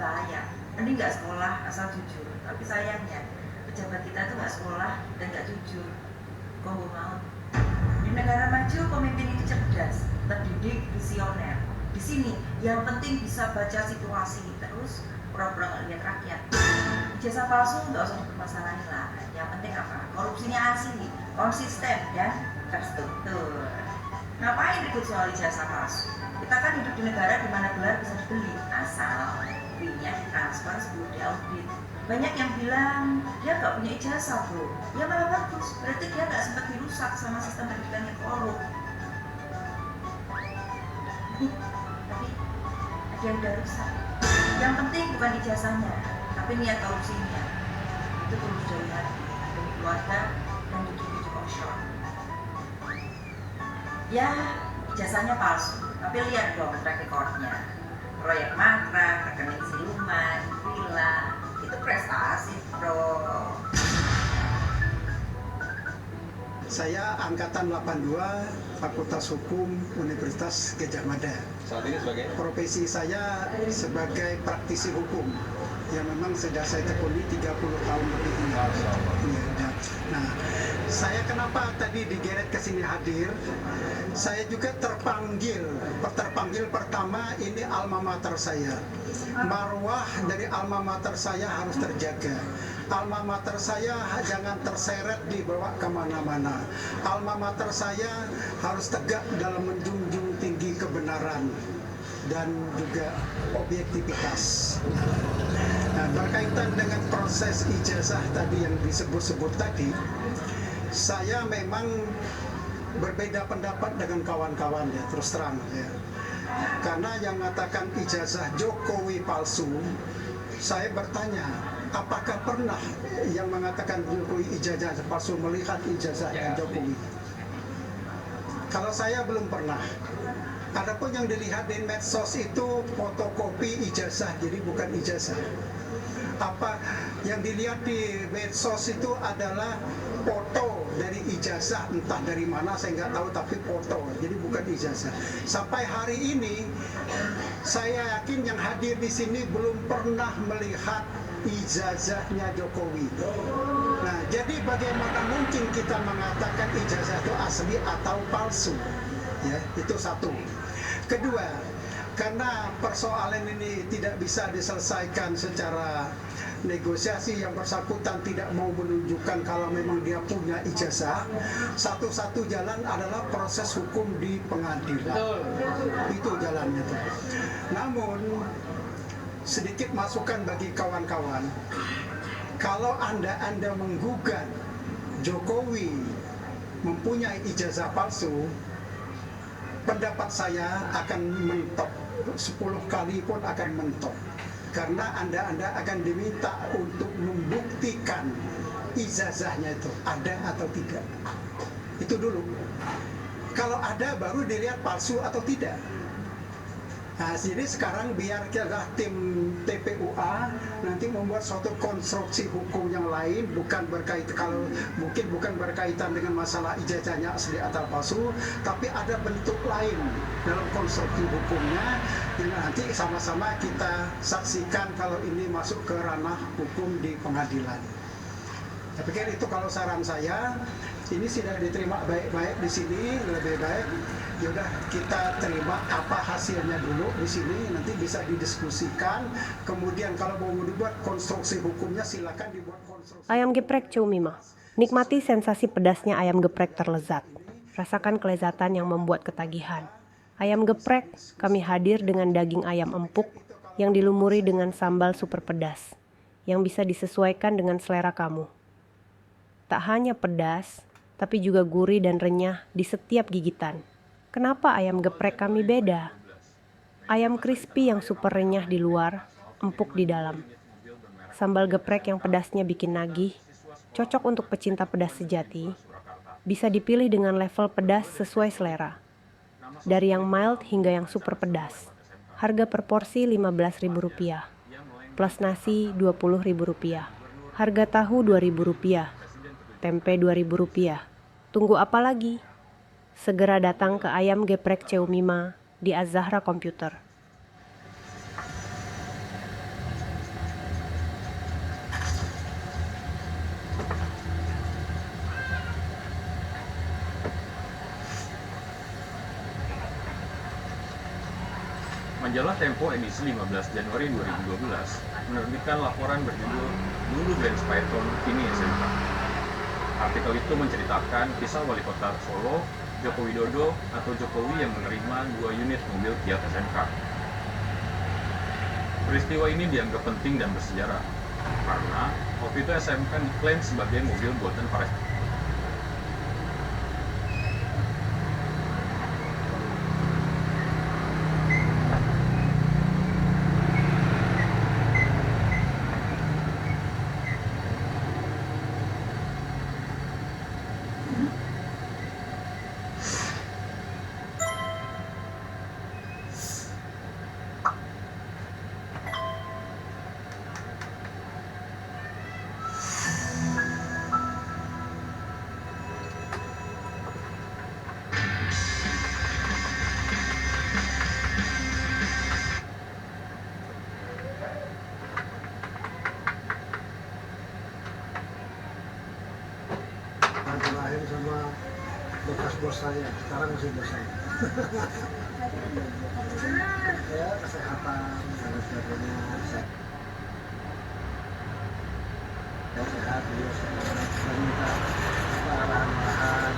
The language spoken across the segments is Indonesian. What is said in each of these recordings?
bahaya. Mending nggak sekolah asal jujur. Tapi sayangnya pejabat kita tuh nggak sekolah dan nggak jujur. Kombo maut. Di negara maju pemimpin itu cerdas, terdidik, visioner. Di sini yang penting bisa baca situasi, terus pura-pura nggak lihat rakyat. Ijazah palsu nggak usah dipermasalahin lah. Yang penting apa? Korupsinya asli, konsisten dan terstruktur. Ngapain ribut soal ijazah palsu? Kita kan hidup di negara di mana gelar bisa dibeli, asal fee-nya ditransfer sebelum diaudit. Banyak yang bilang dia nggak punya ijazah bro, ya malah bagus, berarti dia nggak sempat dirusak sama sistem pendidikan yang korup. Tapi ada yang udah rusak. Yang penting bukan ijazahnya, tapi niat korupsinya. Itu perlu dari hati demi keluarga dan cucu-cucu offshore. Ya, ijazahnya palsu, tapi lihat dong track recordnya. Proyek mangkrak, rekening siluman, villa, itu prestasi bro. Saya angkatan 82, Fakultas Hukum Universitas Gadjah Mada. Saat ini sebagai? Profesi saya sebagai praktisi hukum yang memang sudah saya tekuni 30 tahun lebih ini. Ya, nah, saya kenapa tadi digeret ke sini hadir? Saya juga terpanggil pertama ini alma mater saya. Marwah dari alma mater saya harus terjaga. Alma mater saya jangan terseret dibawa kemana-mana. Alma mater saya harus tegak dalam menjunjung tinggi kebenaran dan juga objektivitas. Nah, berkaitan dengan proses ijazah tadi yang disebut-sebut tadi, saya memang berbeda pendapat dengan kawan-kawan ya, terus terang ya. Karena yang mengatakan ijazah Jokowi palsu, saya bertanya, apakah pernah yang mengatakan Jokowi ijazah palsu melihat ijazahnya Jokowi? Kalau saya belum pernah. Adapun yang dilihat di medsos itu fotokopi ijazah, jadi bukan ijazah. Apa yang dilihat di medsos itu adalah foto dari ijazah, entah dari mana saya nggak tahu, tapi foto, jadi bukan ijazah. Sampai hari ini saya yakin yang hadir di sini belum pernah melihat ijazahnya Jokowi. Nah, jadi bagaimana mungkin kita mengatakan ijazah itu asli atau palsu? Ya, itu satu. Kedua, karena persoalan ini tidak bisa diselesaikan secara negosiasi, yang bersangkutan tidak mau menunjukkan kalau memang dia punya ijazah, satu-satu jalan adalah proses hukum di pengadilan. Itu jalannya tuh. Namun sedikit masukan bagi kawan-kawan, kalau Anda menggugat Jokowi mempunyai ijazah palsu, pendapat saya akan mentok, 10 kali pun akan mentok. Karena Anda akan diminta untuk membuktikan ijazahnya itu ada atau tidak. Itu dulu. Kalau ada baru dilihat palsu atau tidak. Nah, jadi sekarang biarkanlah tim TPUA nanti membuat suatu konstruksi hukum yang lain, bukan berkaitan dengan masalah ijazahnya asli atau palsu, tapi ada bentuk lain dalam konstruksi hukumnya yang nanti sama-sama kita saksikan kalau ini masuk ke ranah hukum di pengadilan. Saya pikir itu kalau saran saya. Ini sudah diterima baik-baik di sini, lebih baik yaudah kita terima apa hasilnya dulu di sini, nanti bisa didiskusikan. Kemudian kalau mau dibuat konstruksi hukumnya silakan dibuat konstruksi. Ayam geprek Cumima. Nikmati sensasi pedasnya ayam geprek terlezat. Rasakan kelezatan yang membuat ketagihan. Ayam geprek, kami hadir dengan daging ayam empuk yang dilumuri dengan sambal super pedas yang bisa disesuaikan dengan selera kamu. Tak hanya pedas, tapi juga gurih dan renyah di setiap gigitan. Kenapa ayam geprek kami beda? Ayam crispy yang super renyah di luar, empuk di dalam. Sambal geprek yang pedasnya bikin nagih, cocok untuk pecinta pedas sejati. Bisa dipilih dengan level pedas sesuai selera. Dari yang mild hingga yang super pedas. Harga per porsi Rp15.000. Plus nasi Rp20.000. Harga tahu Rp2.000. Tempe Rp2.000. Tunggu apa lagi? Segera datang ke Ayam Geprek Ceumima di Az-Zahra Computer. Majalah Tempo edisi 15 Januari 2012 menerbitkan laporan berjudul Dulu Benz Python, Kini SMK. Artikel itu menceritakan kisah wali kota Solo, Joko Widodo atau Jokowi yang menerima 2 unit mobil Fiat SMK. Peristiwa ini dianggap penting dan bersejarah, karena waktu itu SMK diklaim sebagai mobil buatan para terakhir sama bekas bos saya, sekarang masih bos saya. Ya, kesehatan dan sebagainya. Saya sehat, beliau saya minta arahan-arahan.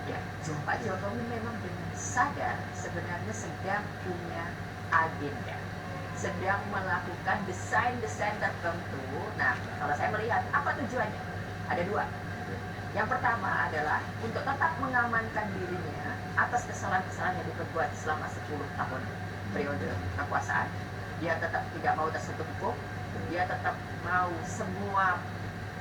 Ya, Pak Jokowi memang dengan sadar sebenarnya sedang punya agenda, sedang melakukan desain-desain tertentu. Nah, kalau saya melihat apa tujuannya? Ada 2. Yang pertama adalah untuk tetap mengamankan dirinya atas kesalahan-kesalahan yang diperbuat selama 10 tahun periode kekuasaan. Dia tetap tidak mau tersentuh hukum, dia tetap mau semua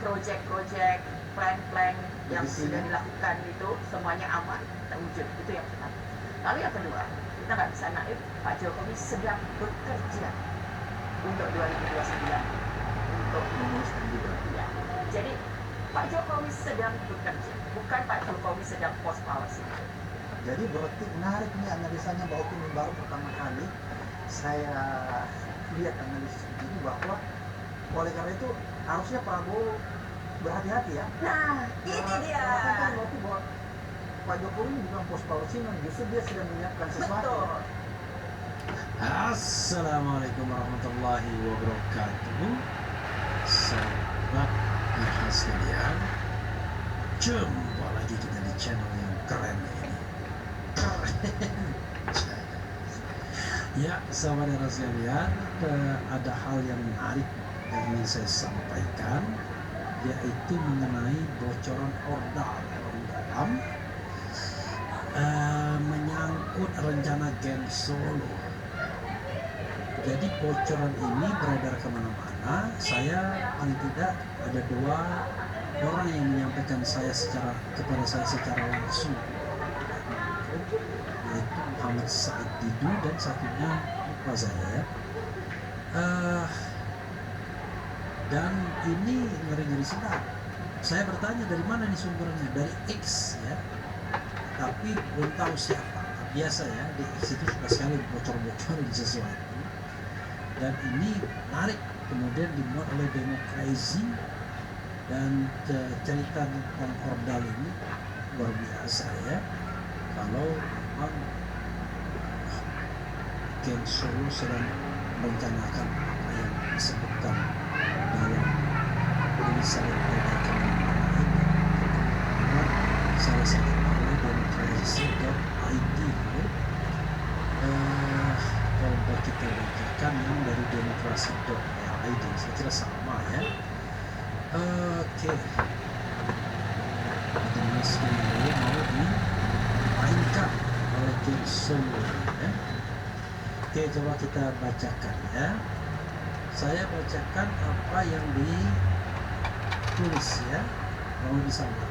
proyek-proyek, plan-plan yang sudah dilakukan itu semuanya aman, terwujud. Itu yang pertama. Lalu yang kedua, kita nggak bisa naif, Pak Jokowi sedang bekerja untuk 2029 untuk memuluskan juga. Ya. Jadi Pak Jokowi sedang bekerja, bukan Pak Jokowi sedang post policy. Jadi berarti menarik nih analisanya Mbak Oki baru pertama kali saya lihat analisis begini bahwa oleh karena itu harusnya Prabowo berhati-hati ya. Nah, ini dia. Kan waktu bahwa Pak Jokowi ini bukan post policy, justru dia sedang menyiapkan sesuatu. Betul. Assalamualaikum warahmatullahi wabarakatuh. Sahabat Ilham sekalian, jumpa lagi kita di channel yang keren ini. Ya, sahabat Ilham sekalian, ada hal yang menarik yang ingin saya sampaikan, yaitu mengenai bocoran ordal dalam menyangkut rencana Gen Solo. Jadi bocoran ini beredar kemana-mana. Saya paling tidak ada 2 orang yang menyampaikan kepada saya secara langsung, yaitu Muhammad Said Didu dan satunya lupa saya. Dan ini ngeri-ngeri sedap. Saya bertanya dari mana nih sumbernya, dari X ya, tapi belum tahu siapa. Biasa ya, di X itu suka sekali bocor-bocorin sesuatu. Dan ini menarik, kemudian dimuat oleh Demokrasi, dan cerita tentang ordal ini luar biasa ya. Kalau memang Gen Solo sedang merencanakan apa yang disebutkan dalam tulisan yang beredar kemana-mana ini, salah satu oleh demokrasi.id itu kalau kita bacakan yang dari demokrasi.id, saya kira sama ya. Oke, jenis ini mau dimainkan oleh Gen Solo ya. Oke, coba kita bacakan ya. saya bacakan apa yang ditulis ya, kalau disampaikan.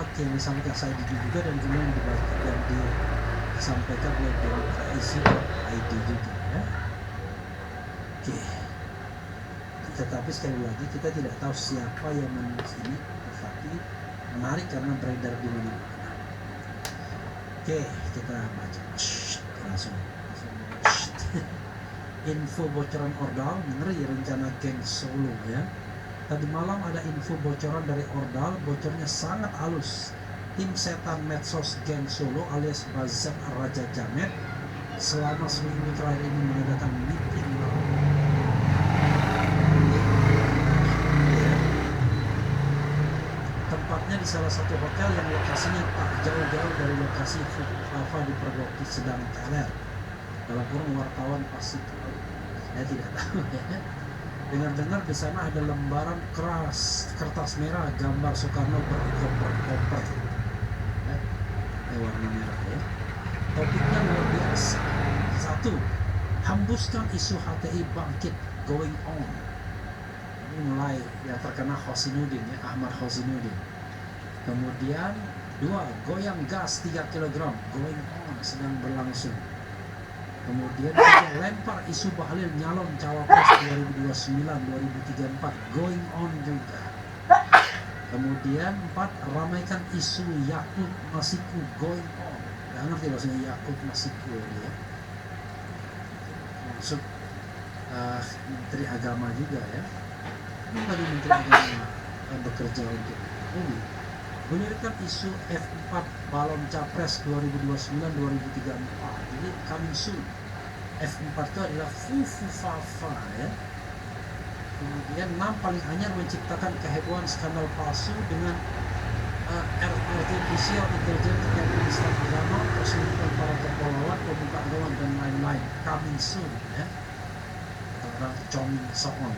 Oke, disampaikan saya juga dan kemudian dibaca dan disampaikan oleh demokrasi.id juga ya. Oke. Tetapi sekali lagi kita tidak tahu siapa yang menulis ini, tetapi menarik karena beredar di mana-mana. Oke, kita baca. Langsung. Info bocoran Ordal, ngeri rencana geng Solo ya. Tadi malam ada info bocoran dari Ordal, bocornya sangat halus. Tim setan medsos geng Solo alias Bazar Raja Jamet selama seminggu terakhir ini mengadakan meeting malam. Ya. Tempatnya di salah satu hotel yang lokasinya tak jauh-jauh dari lokasi Lava di Pergoki sedang teler. Dalam kurung wartawan pasti tahu. Saya tidak tahu ya. Dengar-dengar di sana ada lembaran kertas merah gambar Soekarno berkoper-koper ya, warna merah ya. Topiknya luar biasa. 1. Hembuskan isu HTI bangkit going on. Ini mulai yang terkena Hosinuddin ya, Ahmad Hosinuddin. Kemudian 2. Goyang gas 3 kg going on sedang berlangsung. Kemudian kita lempar isu Bahlil nyalon cawapres 2029-2034 going on juga. Kemudian 4. Ramaikan isu Yakut Masiku going on. Gak ngerti maksudnya Yakut Masiku ya. Maksud Menteri Agama juga ya. Ini bagi Menteri Agama yang bekerja untuk ini. Menirikan isu F4 balon capres 2029-2034. Jadi coming soon. F4 itu adalah Fufufafa ya. Kemudian 6. Paling anyar menciptakan kehebohan skandal palsu dengan artificial intelligence terkait penistaan agama, perselingkuhan para tokoh lawan, pemuka agama dan lain-lain. Coming soon ya. Orang coming so on.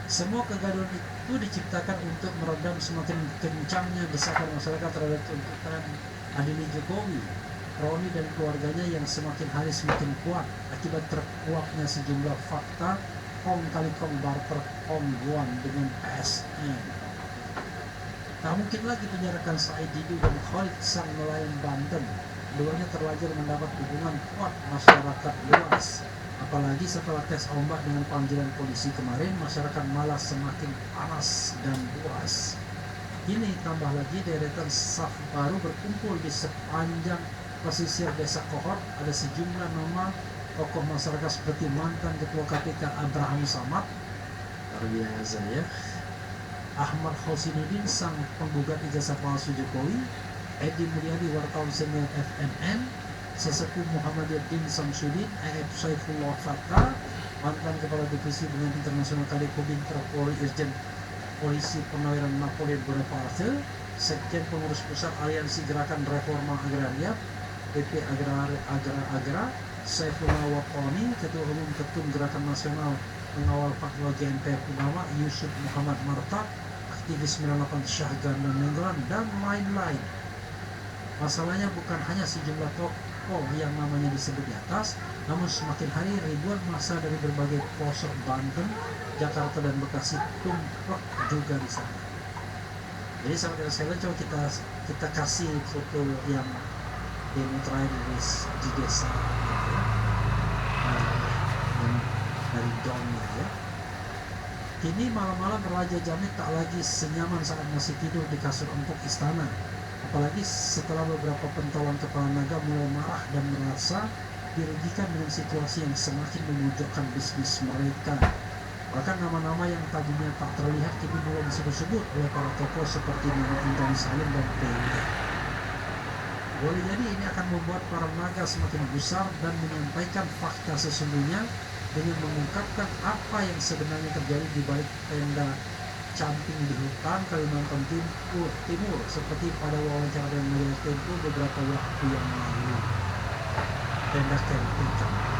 Semua kegaduhan itu diciptakan untuk meredam semakin kencangnya desakan masyarakat terhadap tuntutan adili Jokowi, Roni dan keluarganya yang semakin hari semakin kuat akibat terkuaknya sejumlah fakta kong kali kong barter kongguan dengan PSN. Tak mungkin lagi penjarakan Said Didu dan Khalid sang nelayan Banten. Keduanya terlanjur mendapat dukungan kuat masyarakat luas. Apalagi setelah tes ombak dengan panggilan polisi kemarin, masyarakat malah semakin panas dan puas. Kini tambah lagi deretan saf baru berkumpul di sepanjang pesisir desa Kohor. Ada sejumlah nama tokoh masyarakat seperti mantan Ketua KPK Abraham Samad, luar biasa ya, Ahmad Hosinuddin sang penggugat ijazah palsu Jokowi, Edi Mulyadi wartawan senior FNN, Sesepuh Muhammadiyah Din Samsudin, AF Saifullah Fattah, mantan Kepala Divisi Hubungan Internasional Kadipubin Polri Irjen Polisi Pernawiran Napoleon Bonaparte, Sekjen Pengurus Pusat Aliansi Gerakan Reforma Agraria PP Agra, Saifullah Waqoni, Ketua Umum Ketum Gerakan Nasional Pengawal Fatwa GNPF Ulama Yusuf Muhammad Martak, aktivis 98 Syahgan dan Nenggolan, dan lain-lain. Masalahnya bukan hanya sejumlah tokoh yang namanya disebut di atas, namun semakin hari ribuan massa dari berbagai pelosok Banten, Jakarta dan Bekasi tumplek juga di sana. Jadi sahabat sekalian, coba kita kasih foto yang demo terakhir di desa ya. Dari Dongnya ya. Kini malam-malam Raja Jamet tak lagi senyaman saat masih tidur di kasur empuk istana. Apalagi setelah beberapa pentolan kepala naga mulai marah dan merasa dirugikan dengan situasi yang semakin memojokkan bisnis mereka. Bahkan nama-nama yang tadinya tak terlihat kini mulai disebut-sebut oleh para tokoh seperti nama Intan Salim dan PND. Boleh jadi ini akan membuat para naga semakin gusar dan menyampaikan fakta sesungguhnya dengan mengungkapkan apa yang sebenarnya terjadi di balik tenda camping di hutan Kalimantan Timur seperti pada wawancara dengan majalah Tempo beberapa waktu yang lalu. Tenda camping.